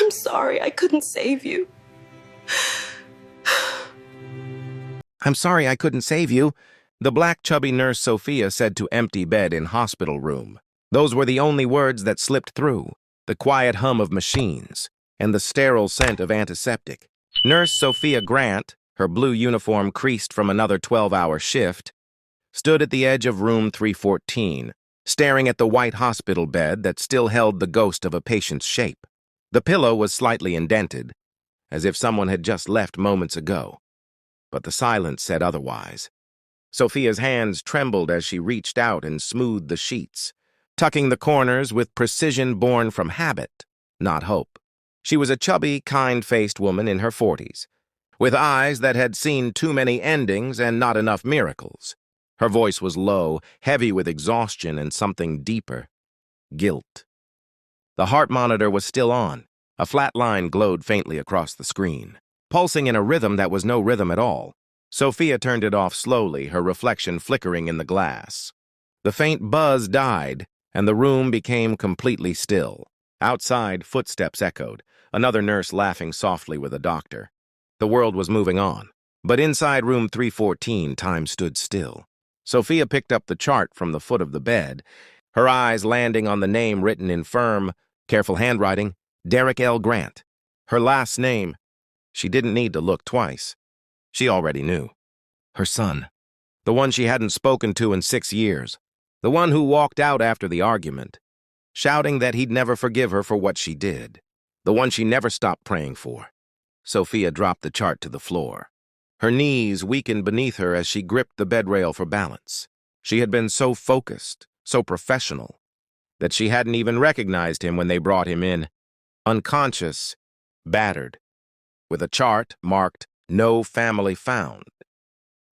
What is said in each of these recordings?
I'm sorry I couldn't save you. I'm sorry I couldn't save you, the black chubby nurse Sophia said to empty bed in hospital room. Those were the only words that slipped through, the quiet hum of machines, and the sterile scent of antiseptic. Nurse Sophia Grant, her blue uniform creased from another 12-hour shift, stood at the edge of room 314, staring at the white hospital bed that still held the ghost of a patient's shape. The pillow was slightly indented, as if someone had just left moments ago. But the silence said otherwise. Sophia's hands trembled as she reached out and smoothed the sheets, tucking the corners with precision born from habit, not hope. She was a chubby, kind-faced woman in her 40s, with eyes that had seen too many endings and not enough miracles. Her voice was low, heavy with exhaustion and something deeper: guilt. The heart monitor was still on. A flat line glowed faintly across the screen, pulsing in a rhythm that was no rhythm at all. Sophia turned it off slowly, her reflection flickering in the glass. The faint buzz died, and the room became completely still. Outside, footsteps echoed, another nurse laughing softly with a doctor. The world was moving on, but inside room 314, time stood still. Sophia picked up the chart from the foot of the bed, her eyes landing on the name written in firm, careful handwriting: Derek L. Grant. Her last name. She didn't need to look twice. She already knew. Her son. The one she hadn't spoken to in 6 years. The one who walked out after the argument, shouting that he'd never forgive her for what she did. The one she never stopped praying for. Sophia dropped the chart to the floor. Her knees weakened beneath her as she gripped the bedrail for balance. She had been so focused, so professional, that she hadn't even recognized him when they brought him in, unconscious, battered, with a chart marked "No Family Found."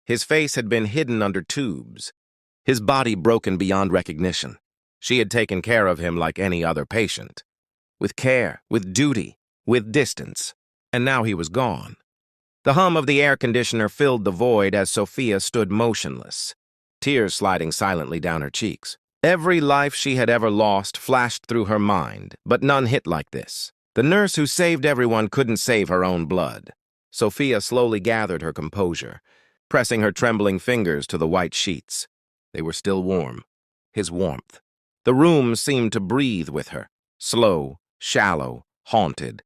His face had been hidden under tubes, his body broken beyond recognition. She had taken care of him like any other patient, with care, with duty, with distance, and now he was gone. The hum of the air conditioner filled the void as Sophia stood motionless, tears sliding silently down her cheeks. Every life she had ever lost flashed through her mind, but none hit like this. The nurse who saved everyone couldn't save her own blood. Sophia slowly gathered her composure, pressing her trembling fingers to the white sheets. They were still warm. His warmth. The room seemed to breathe with her, slow, shallow, haunted.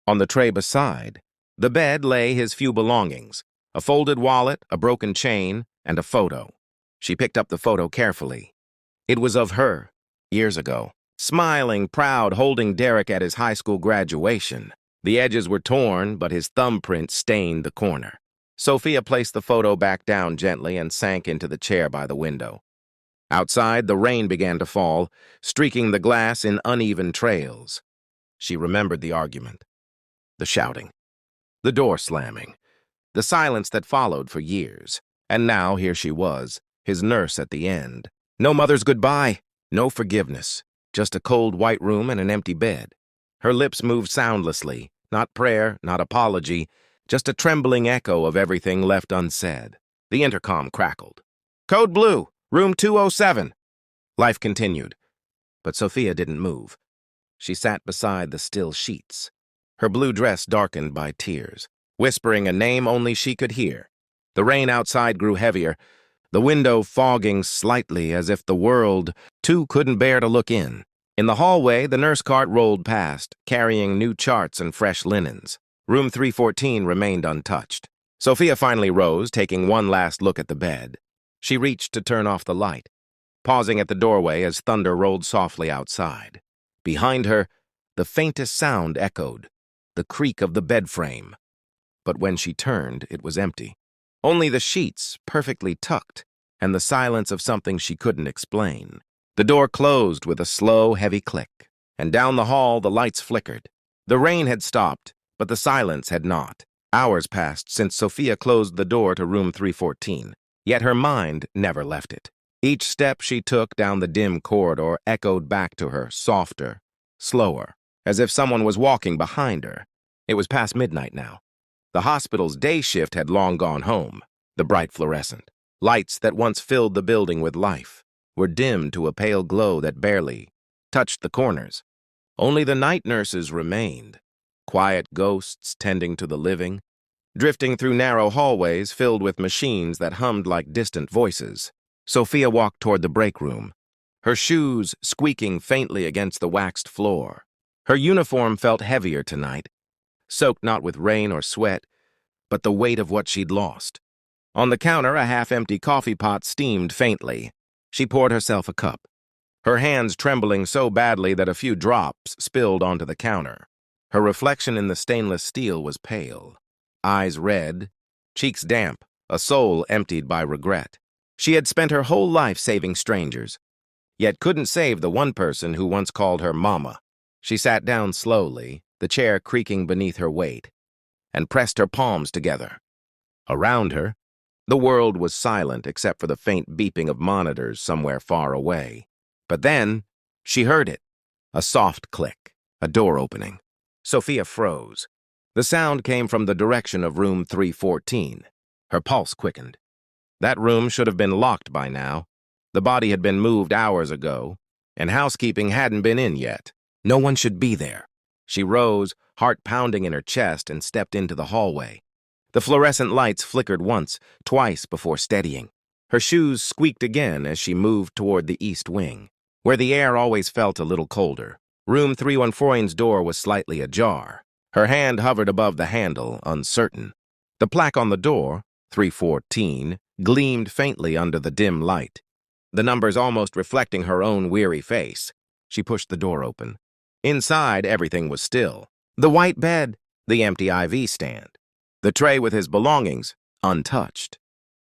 On the tray beside the bed lay his few belongings: a folded wallet, a broken chain, and a photo. She picked up the photo carefully. It was of her, years ago, smiling, proud, holding Derek at his high school graduation. The edges were torn, but his thumbprint stained the corner. Sophia placed the photo back down gently and sank into the chair by the window. Outside, the rain began to fall, streaking the glass in uneven trails. She remembered the argument, the shouting, the door slamming, the silence that followed for years. And now here she was, his nurse at the end. No mother's goodbye, no forgiveness, just a cold white room and an empty bed. Her lips moved soundlessly, not prayer, not apology, just a trembling echo of everything left unsaid. The intercom crackled. "Code Blue, room 207. Life continued, but Sophia didn't move. She sat beside the still sheets, her blue dress darkened by tears, whispering a name only she could hear. The rain outside grew heavier, the window fogging slightly as if the world, too, couldn't bear to look in. In the hallway, the nurse cart rolled past, carrying new charts and fresh linens. Room 314 remained untouched. Sophia finally rose, taking one last look at the bed. She reached to turn off the light, pausing at the doorway as thunder rolled softly outside. Behind her, the faintest sound echoed, the creak of the bed frame. But when she turned, it was empty. Only the sheets, perfectly tucked, and the silence of something she couldn't explain. The door closed with a slow, heavy click, and down the hall the lights flickered. The rain had stopped, but the silence had not. Hours passed since Sophia closed the door to room 314, yet her mind never left it. Each step she took down the dim corridor echoed back to her, softer, slower, as if someone was walking behind her. It was past midnight now. The hospital's day shift had long gone home. The bright fluorescent lights that once filled the building with life were dimmed to a pale glow that barely touched the corners. Only the night nurses remained, quiet ghosts tending to the living, drifting through narrow hallways filled with machines that hummed like distant voices. Sophia walked toward the break room, her shoes squeaking faintly against the waxed floor. Her uniform felt heavier tonight, soaked not with rain or sweat, but the weight of what she'd lost. On the counter, a half-empty coffee pot steamed faintly. She poured herself a cup, her hands trembling so badly that a few drops spilled onto the counter. Her reflection in the stainless steel was pale, eyes red, cheeks damp, a soul emptied by regret. She had spent her whole life saving strangers, yet couldn't save the one person who once called her Mama. She sat down slowly, the chair creaking beneath her weight, and pressed her palms together. Around her, the world was silent except for the faint beeping of monitors somewhere far away. But then, she heard it. A soft click, a door opening. Sophia froze. The sound came from the direction of room 314. Her pulse quickened. That room should have been locked by now. The body had been moved hours ago, and housekeeping hadn't been in yet. No one should be there. She rose, heart pounding in her chest, and stepped into the hallway. The fluorescent lights flickered once, twice before steadying. Her shoes squeaked again as she moved toward the east wing, where the air always felt a little colder. Room 314's door was slightly ajar. Her hand hovered above the handle, uncertain. The plaque on the door, 314, gleamed faintly under the dim light, the numbers almost reflecting her own weary face. She pushed the door open. Inside, everything was still. The white bed, the empty IV stand, the tray with his belongings, untouched.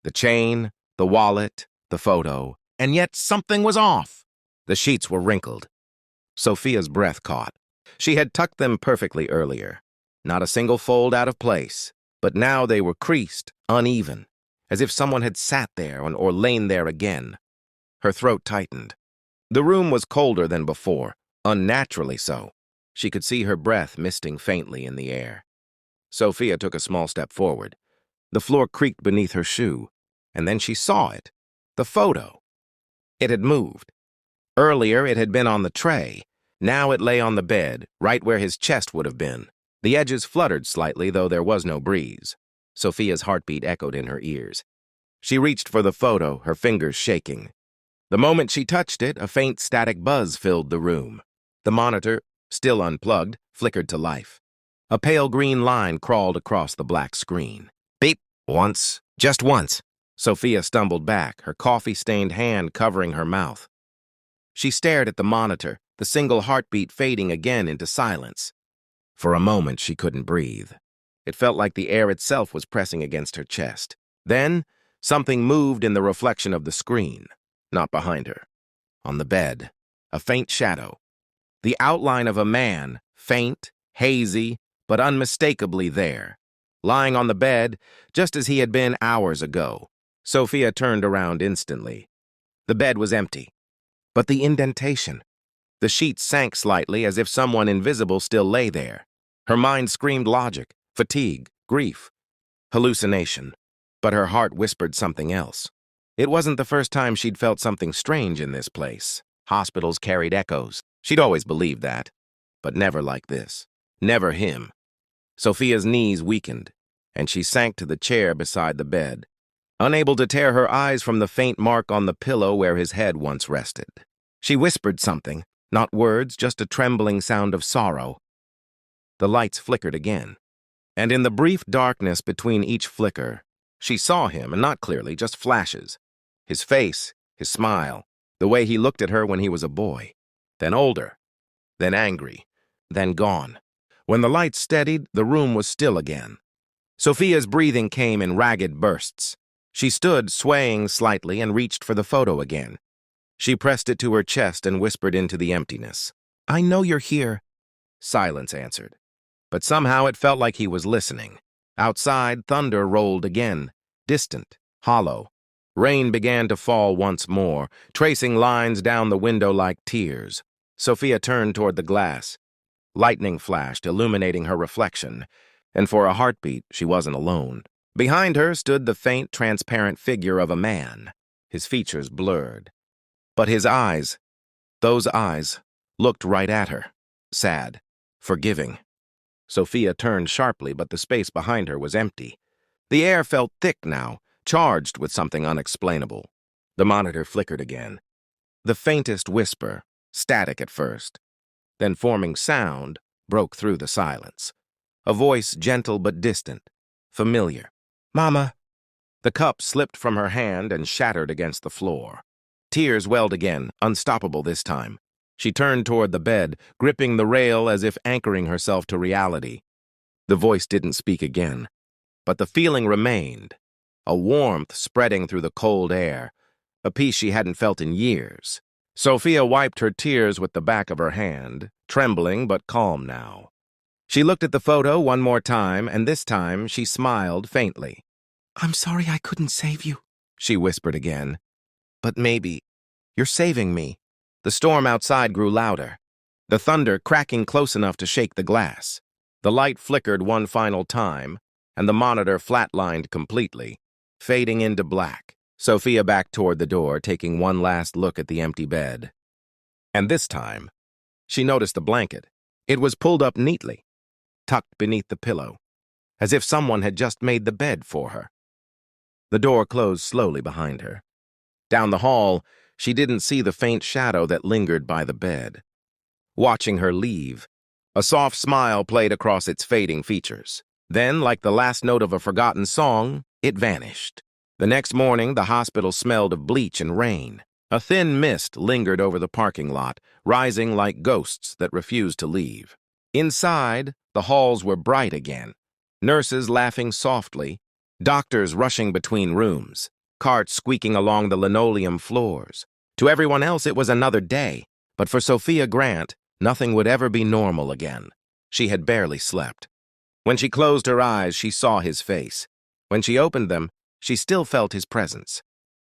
The chain, the wallet, the photo, and yet something was off. The sheets were wrinkled. Sophia's breath caught. She had tucked them perfectly earlier, not a single fold out of place, but now they were creased, uneven, as if someone had sat there or lain there again. Her throat tightened. The room was colder than before, unnaturally so. She could see her breath misting faintly in the air. Sophia took a small step forward. The floor creaked beneath her shoe, and then she saw it. The photo. It had moved. Earlier, it had been on the tray. Now it lay on the bed, right where his chest would have been. The edges fluttered slightly, though there was no breeze. Sophia's heartbeat echoed in her ears. She reached for the photo, her fingers shaking. The moment she touched it, a faint static buzz filled the room. The monitor, still unplugged, flickered to life. A pale green line crawled across the black screen. Beep. Once. Just once. Sophia stumbled back, her coffee-stained hand covering her mouth. She stared at the monitor, the single heartbeat fading again into silence. For a moment, she couldn't breathe. It felt like the air itself was pressing against her chest. Then, something moved in the reflection of the screen, not behind her. On the bed, a faint shadow. The outline of a man, faint, hazy, but unmistakably there, lying on the bed just as he had been hours ago. Sophia turned around instantly. The bed was empty. But the indentation. The sheets sank slightly as if someone invisible still lay there. Her mind screamed logic, fatigue, grief, hallucination. But her heart whispered something else. It wasn't the first time she'd felt something strange in this place. Hospitals carried echoes. She'd always believed that. But never like this. Never him. Sophia's knees weakened, and she sank to the chair beside the bed, unable to tear her eyes from the faint mark on the pillow where his head once rested. She whispered something, not words, just a trembling sound of sorrow. The lights flickered again, and in the brief darkness between each flicker, she saw him, and not clearly, just flashes. His face, his smile, the way he looked at her when he was a boy, then older, then angry, then gone. When the lights steadied, the room was still again. Sophia's breathing came in ragged bursts. She stood, swaying slightly, and reached for the photo again. She pressed it to her chest and whispered into the emptiness. "I know you're here." Silence answered. But somehow it felt like he was listening. Outside, thunder rolled again, distant, hollow. Rain began to fall once more, tracing lines down the window like tears. Sophia turned toward the glass. Lightning flashed, illuminating her reflection, and for a heartbeat, she wasn't alone. Behind her stood the faint, transparent figure of a man, his features blurred. But his eyes, those eyes, looked right at her, sad, forgiving. Sophia turned sharply, but the space behind her was empty. The air felt thick now, charged with something unexplainable. The monitor flickered again. The faintest whisper, static at first, then forming sound, broke through the silence. A voice gentle but distant, familiar. "Mama." The cup slipped from her hand and shattered against the floor. Tears welled again, unstoppable this time. She turned toward the bed, gripping the rail as if anchoring herself to reality. The voice didn't speak again, but the feeling remained, a warmth spreading through the cold air, a peace she hadn't felt in years. Sophia wiped her tears with the back of her hand, trembling but calm now. She looked at the photo one more time, and this time she smiled faintly. "I'm sorry I couldn't save you," she whispered again. "But maybe you're saving me." The storm outside grew louder, the thunder cracking close enough to shake the glass. The light flickered one final time, and the monitor flatlined completely, fading into black. Sophia backed toward the door, taking one last look at the empty bed. And this time, she noticed the blanket. It was pulled up neatly, tucked beneath the pillow, as if someone had just made the bed for her. The door closed slowly behind her. Down the hall, she didn't see the faint shadow that lingered by the bed. Watching her leave, a soft smile played across its fading features. Then, like the last note of a forgotten song, it vanished. The next morning, the hospital smelled of bleach and rain. A thin mist lingered over the parking lot, rising like ghosts that refused to leave. Inside, the halls were bright again, nurses laughing softly, doctors rushing between rooms, carts squeaking along the linoleum floors. To everyone else, it was another day, but for Sophia Grant, nothing would ever be normal again. She had barely slept. When she closed her eyes, she saw his face. When she opened them, she still felt his presence.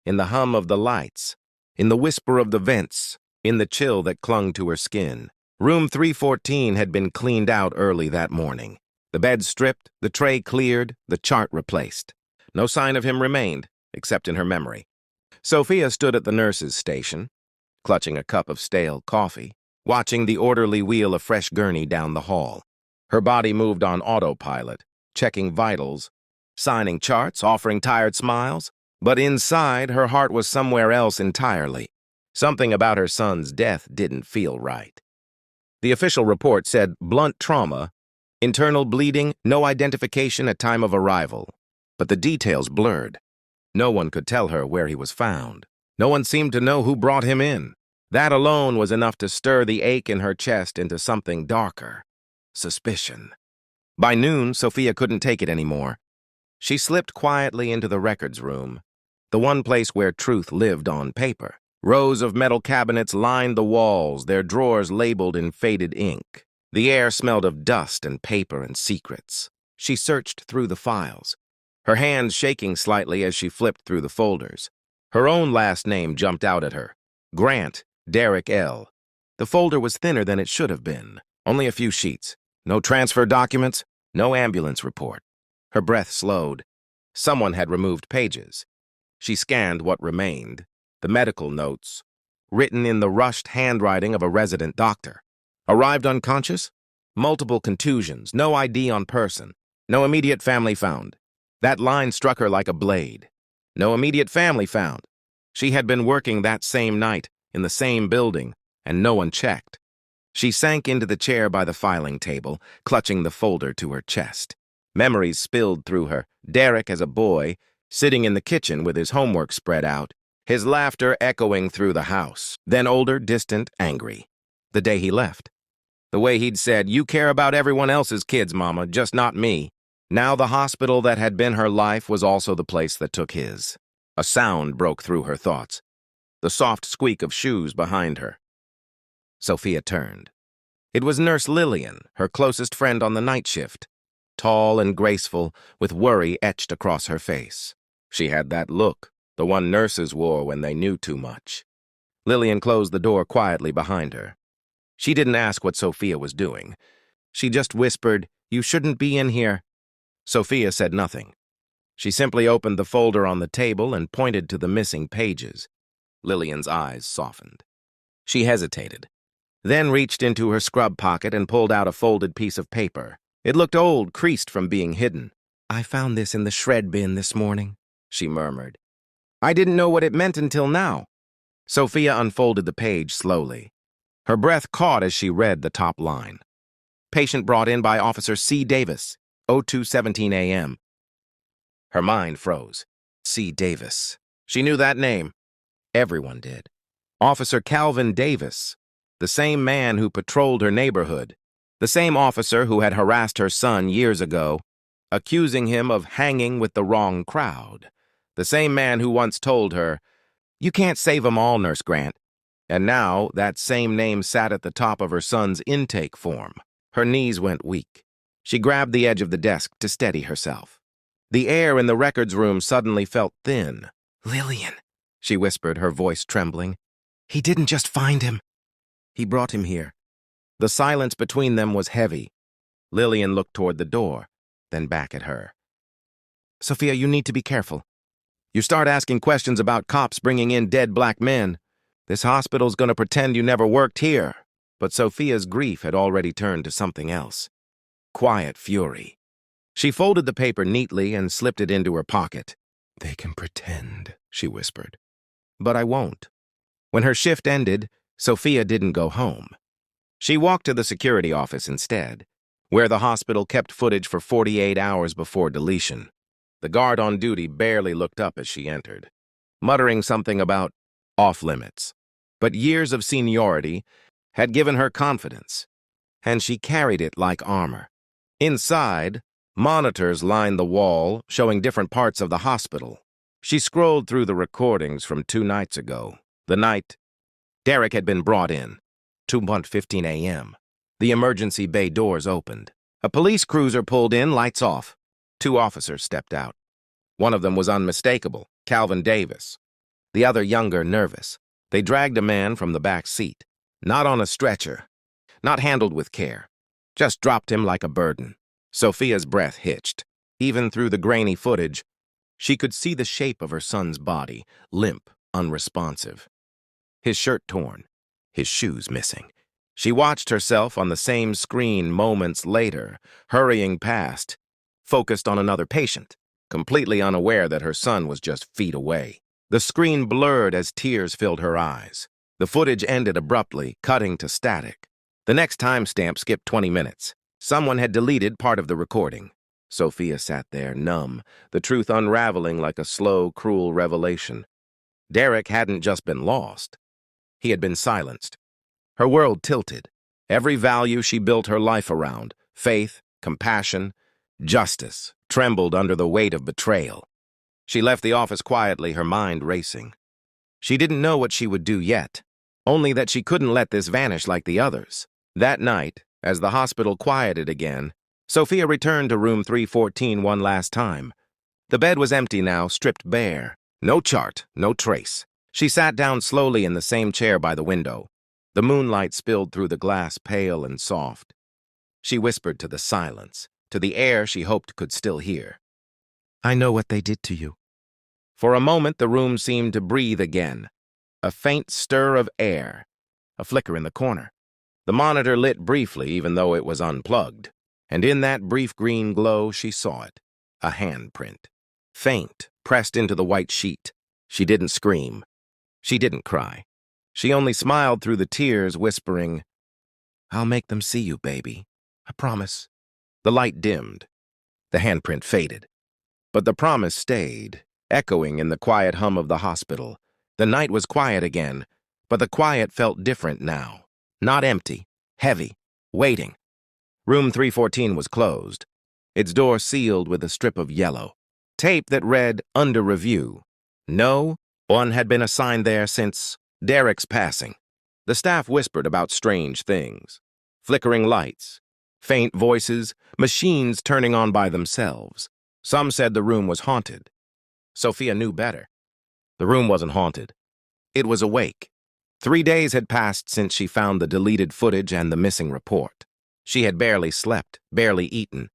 In the hum of the lights, in the whisper of the vents, in the chill that clung to her skin. Room 314 had been cleaned out early that morning. The bed stripped, the tray cleared, the chart replaced. No sign of him remained, except in her memory. Sophia stood at the nurse's station, clutching a cup of stale coffee, watching the orderly wheel a fresh gurney down the hall. Her body moved on autopilot, checking vitals, signing charts, offering tired smiles. But inside, her heart was somewhere else entirely. Something about her son's death didn't feel right. The official report said blunt trauma, internal bleeding, no identification at time of arrival. But the details blurred. No one could tell her where he was found. No one seemed to know who brought him in. That alone was enough to stir the ache in her chest into something darker. Suspicion. By noon, Sophia couldn't take it anymore. She slipped quietly into the records room, the one place where truth lived on paper. Rows of metal cabinets lined the walls, their drawers labeled in faded ink. The air smelled of dust and paper and secrets. She searched through the files, her hands shaking slightly as she flipped through the folders. Her own last name jumped out at her. Grant, Derek L. The folder was thinner than it should have been. Only a few sheets. No transfer documents, no ambulance report. Her breath slowed. Someone had removed pages. She scanned what remained. The medical notes, written in the rushed handwriting of a resident doctor. Arrived unconscious? Multiple contusions, no ID on person, no immediate family found. That line struck her like a blade. No immediate family found. She had been working that same night, in the same building, and no one checked. She sank into the chair by the filing table, clutching the folder to her chest. Memories spilled through her. Derek as a boy, sitting in the kitchen with his homework spread out, his laughter echoing through the house. Then older, distant, angry. The day he left. The way he'd said, "You care about everyone else's kids, Mama, just not me." Now the hospital that had been her life was also the place that took his. A sound broke through her thoughts. The soft squeak of shoes behind her. Sophia turned. It was Nurse Lillian, her closest friend on the night shift. Tall and graceful, with worry etched across her face. She had that look, the one nurses wore when they knew too much. Lillian closed the door quietly behind her. She didn't ask what Sophia was doing. She just whispered, "You shouldn't be in here." Sophia said nothing. She simply opened the folder on the table and pointed to the missing pages. Lillian's eyes softened. She hesitated, then reached into her scrub pocket and pulled out a folded piece of paper. It looked old, creased from being hidden. "I found this in the shred bin this morning," she murmured. "I didn't know what it meant until now." Sophia unfolded the page slowly. Her breath caught as she read the top line. "Patient brought in by Officer C. Davis, 02:17 a.m. Her mind froze. C. Davis. She knew that name. Everyone did. Officer Calvin Davis, the same man who patrolled her neighborhood, the same officer who had harassed her son years ago, accusing him of hanging with the wrong crowd, the same man who once told her, "You can't save 'em all, Nurse Grant." And now that same name sat at the top of her son's intake form. Her knees went weak. She grabbed the edge of the desk to steady herself. The air in the records room suddenly felt thin. "Lillian," she whispered, her voice trembling. "He didn't just find him. He brought him here." The silence between them was heavy. Lillian looked toward the door, then back at her. "Sophia, you need to be careful. You start asking questions about cops bringing in dead black men. This hospital's gonna pretend you never worked here." But Sophia's grief had already turned to something else. Quiet fury. She folded the paper neatly and slipped it into her pocket. "They can pretend," she whispered. "But I won't." When her shift ended, Sophia didn't go home. She walked to the security office instead, where the hospital kept footage for 48 hours before deletion. The guard on duty barely looked up as she entered, muttering something about off-limits. But years of seniority had given her confidence, and she carried it like armor. Inside, monitors lined the wall, showing different parts of the hospital. She scrolled through the recordings from 2 nights ago. The night Derek had been brought in, 2:15 a.m. The emergency bay doors opened. A police cruiser pulled in, lights off. 2 officers stepped out. One of them was unmistakable, Calvin Davis. The other younger, nervous. They dragged a man from the back seat. Not on a stretcher, not handled with care. Just dropped him like a burden. Sophia's breath hitched. Even through the grainy footage, she could see the shape of her son's body, limp, unresponsive. His shirt torn, his shoes missing. She watched herself on the same screen moments later, hurrying past, focused on another patient, completely unaware that her son was just feet away. The screen blurred as tears filled her eyes. The footage ended abruptly, cutting to static. The next timestamp skipped 20 minutes. Someone had deleted part of the recording. Sophia sat there, numb, the truth unraveling like a slow, cruel revelation. Derek hadn't just been lost. He had been silenced. Her world tilted. Every value she built her life around, faith, compassion, justice, trembled under the weight of betrayal. She left the office quietly, her mind racing. She didn't know what she would do yet, only that she couldn't let this vanish like the others. That night, as the hospital quieted again, Sophia returned to room 314 one last time. The bed was empty now, stripped bare. No chart, no trace. She sat down slowly in the same chair by the window. The moonlight spilled through the glass, pale and soft. She whispered to the silence, to the air she hoped could still hear. "I know what they did to you." For a moment, the room seemed to breathe again. A faint stir of air, a flicker in the corner. The monitor lit briefly, even though it was unplugged. And in that brief green glow, she saw it. A handprint. Faint, pressed into the white sheet. She didn't scream. She didn't cry. She only smiled through the tears, whispering, "I'll make them see you, baby. I promise." The light dimmed. The handprint faded. But the promise stayed, echoing in the quiet hum of the hospital. The night was quiet again, but the quiet felt different now. Not empty, heavy, waiting. Room 314 was closed, its door sealed with a strip of yellow. Tape that read, "Under review." No one had been assigned there since Derek's passing. The staff whispered about strange things. Flickering lights, faint voices, machines turning on by themselves. Some said the room was haunted. Sophia knew better. The room wasn't haunted. It was awake. 3 days had passed since she found the deleted footage and the missing report. She had barely slept, barely eaten.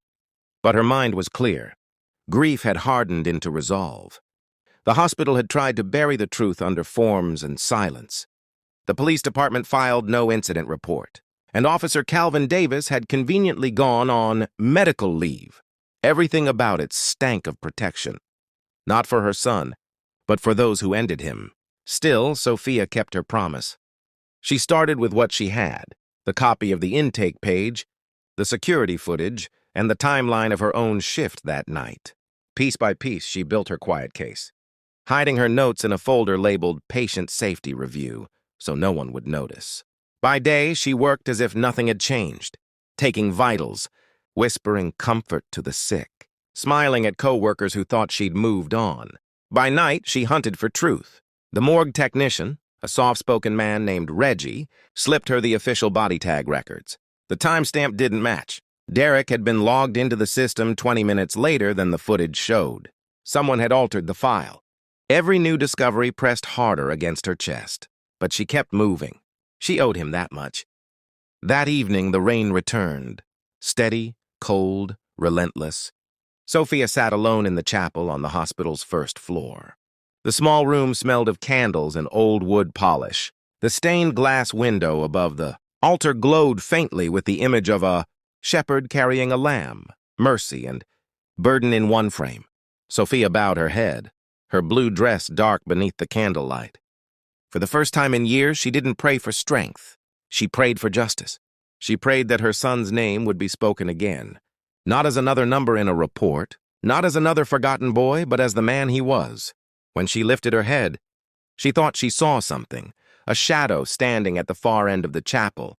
But her mind was clear. Grief had hardened into resolve. The hospital had tried to bury the truth under forms and silence. The police department filed no incident report. and Officer Calvin Davis had conveniently gone on medical leave. Everything about it stank of protection. Not for her son, but for those who ended him. Still, Sophia kept her promise. She started with what she had, the copy of the intake page, the security footage, and the timeline of her own shift that night. Piece by piece, she built her quiet case, hiding her notes in a folder labeled Patient Safety Review, so no one would notice. By day, she worked as if nothing had changed, taking vitals, whispering comfort to the sick, smiling at co-workers who thought she'd moved on. By night, she hunted for truth. The morgue technician, a soft-spoken man named Reggie, slipped her the official body tag records. The timestamp didn't match. Derek had been logged into the system 20 minutes later than the footage showed. Someone had altered the file. Every new discovery pressed harder against her chest, but she kept moving. She owed him that much. That evening, the rain returned. Steady, cold, relentless. Sophia sat alone in the chapel on the hospital's first floor. The small room smelled of candles and old wood polish. The stained glass window above the altar glowed faintly with the image of a shepherd carrying a lamb, mercy and burden in one frame. Sophia bowed her head, her blue dress dark beneath the candlelight. For the first time in years, she didn't pray for strength. She prayed for justice. She prayed that her son's name would be spoken again, not as another number in a report, not as another forgotten boy, but as the man he was. When she lifted her head, she thought she saw something, a shadow standing at the far end of the chapel,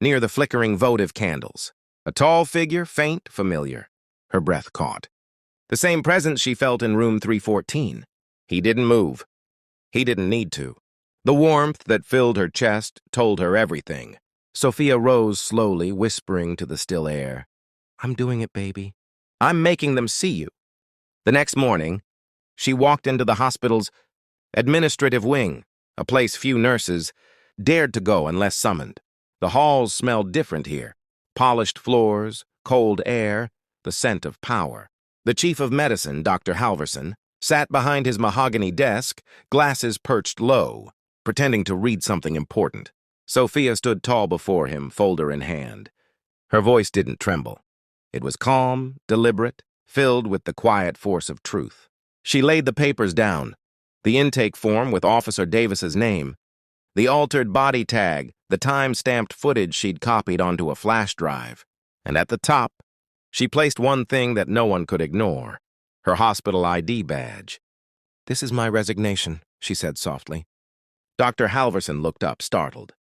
near the flickering votive candles. A tall figure, faint, familiar. Her breath caught. The same presence she felt in room 314. He didn't move. He didn't need to. The warmth that filled her chest told her everything. Sophia rose slowly, whispering to the still air, "I'm doing it, baby. I'm making them see you." The next morning, she walked into the hospital's administrative wing, a place few nurses dared to go unless summoned. The halls smelled different here. Polished floors, cold air, the scent of power. The chief of medicine, Dr. Halverson, sat behind his mahogany desk, glasses perched low, pretending to read something important. Sophia stood tall before him, folder in hand. Her voice didn't tremble. It was calm, deliberate, filled with the quiet force of truth. She laid the papers down, the intake form with Officer Davis's name, the altered body tag, the time-stamped footage she'd copied onto a flash drive. And at the top, she placed one thing that no one could ignore, her hospital ID badge. "This is my resignation," she said softly. Dr. Halverson looked up, startled.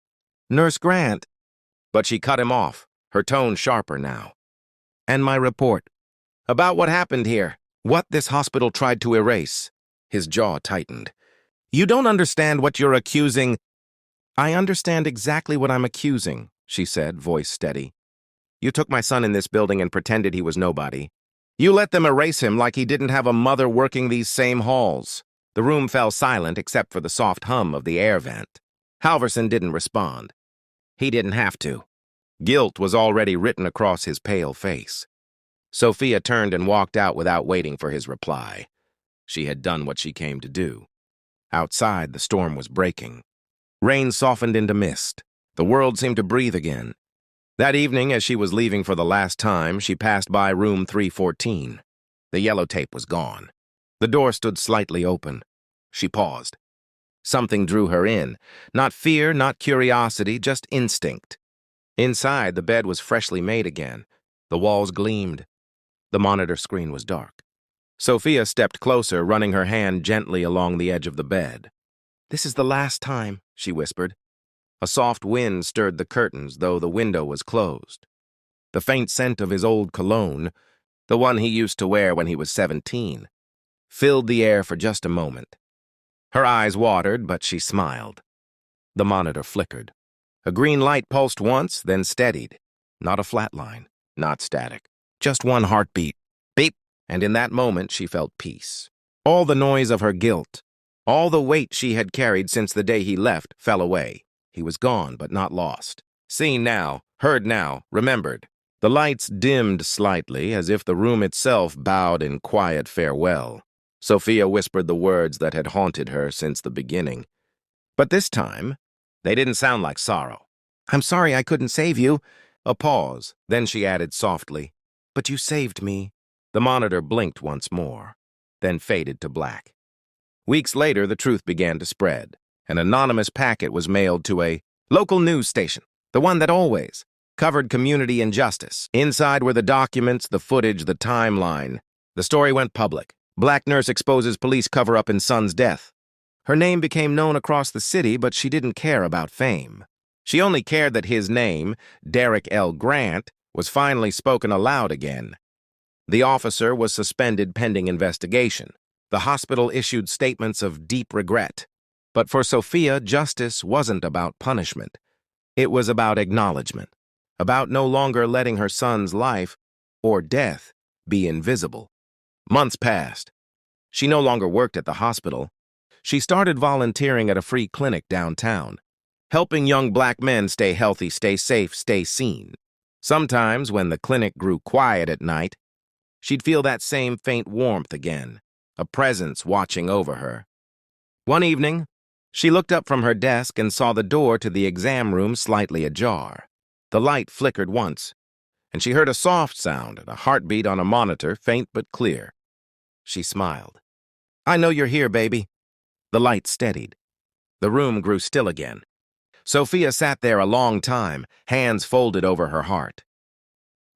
"Nurse Grant." But she cut him off, her tone sharper now. "And my report. About what happened here. What this hospital tried to erase." His jaw tightened. "You don't understand what you're accusing." "I understand exactly what I'm accusing," she said, voice steady. "You took my son in this building and pretended he was nobody. You let them erase him like he didn't have a mother working these same halls." The room fell silent except for the soft hum of the air vent. Halverson didn't respond. He didn't have to. Guilt was already written across his pale face. Sophia turned and walked out without waiting for his reply. She had done what she came to do. Outside, the storm was breaking. Rain softened into mist. The world seemed to breathe again. That evening, as she was leaving for the last time, she passed by room 314. The yellow tape was gone. The door stood slightly open. She paused. Something drew her in. Not fear, not curiosity, just instinct. Inside, the bed was freshly made again. The walls gleamed. The monitor screen was dark. Sophia stepped closer, running her hand gently along the edge of the bed. "This is the last time," she whispered. A soft wind stirred the curtains, though the window was closed. The faint scent of his old cologne, the one he used to wear when he was 17, filled the air for just a moment. Her eyes watered, but she smiled. The monitor flickered. A green light pulsed once, then steadied. Not a flat line, not static. Just one heartbeat. Beep! And in that moment, she felt peace. All the noise of her guilt, all the weight she had carried since the day he left, fell away. He was gone, but not lost. Seen now, heard now, remembered. The lights dimmed slightly, as if the room itself bowed in quiet farewell. Sophia whispered the words that had haunted her since the beginning. But this time, they didn't sound like sorrow. I'm sorry I couldn't save you. A pause. Then she added softly, but you saved me. The monitor blinked once more, then faded to black. Weeks later, the truth began to spread. An anonymous packet was mailed to a local news station, the one that always covered community injustice. Inside were the documents, the footage, the timeline. The story went public. Black nurse exposes police cover-up in son's death. Her name became known across the city, but she didn't care about fame. She only cared that his name, Derek L. Grant, was finally spoken aloud again. The officer was suspended pending investigation. The hospital issued statements of deep regret. But for Sophia, justice wasn't about punishment. It was about acknowledgement, about no longer letting her son's life or death be invisible. Months passed. She no longer worked at the hospital. She started volunteering at a free clinic downtown, helping young black men stay healthy, stay safe, stay seen. Sometimes, when the clinic grew quiet at night, she'd feel that same faint warmth again, a presence watching over her. One evening, she looked up from her desk and saw the door to the exam room slightly ajar. The light flickered once, and she heard a soft sound and a heartbeat on a monitor, faint but clear. She smiled. I know you're here, baby. The light steadied. The room grew still again. Sophia sat there a long time, hands folded over her heart.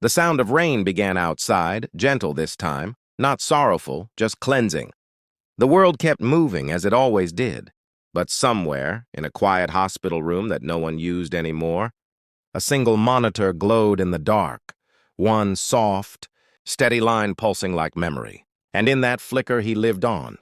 The sound of rain began outside, gentle this time, not sorrowful, just cleansing. The world kept moving as it always did, but somewhere, in a quiet hospital room that no one used anymore, a single monitor glowed in the dark, one soft, steady line pulsing like memory. And in that flicker he lived on,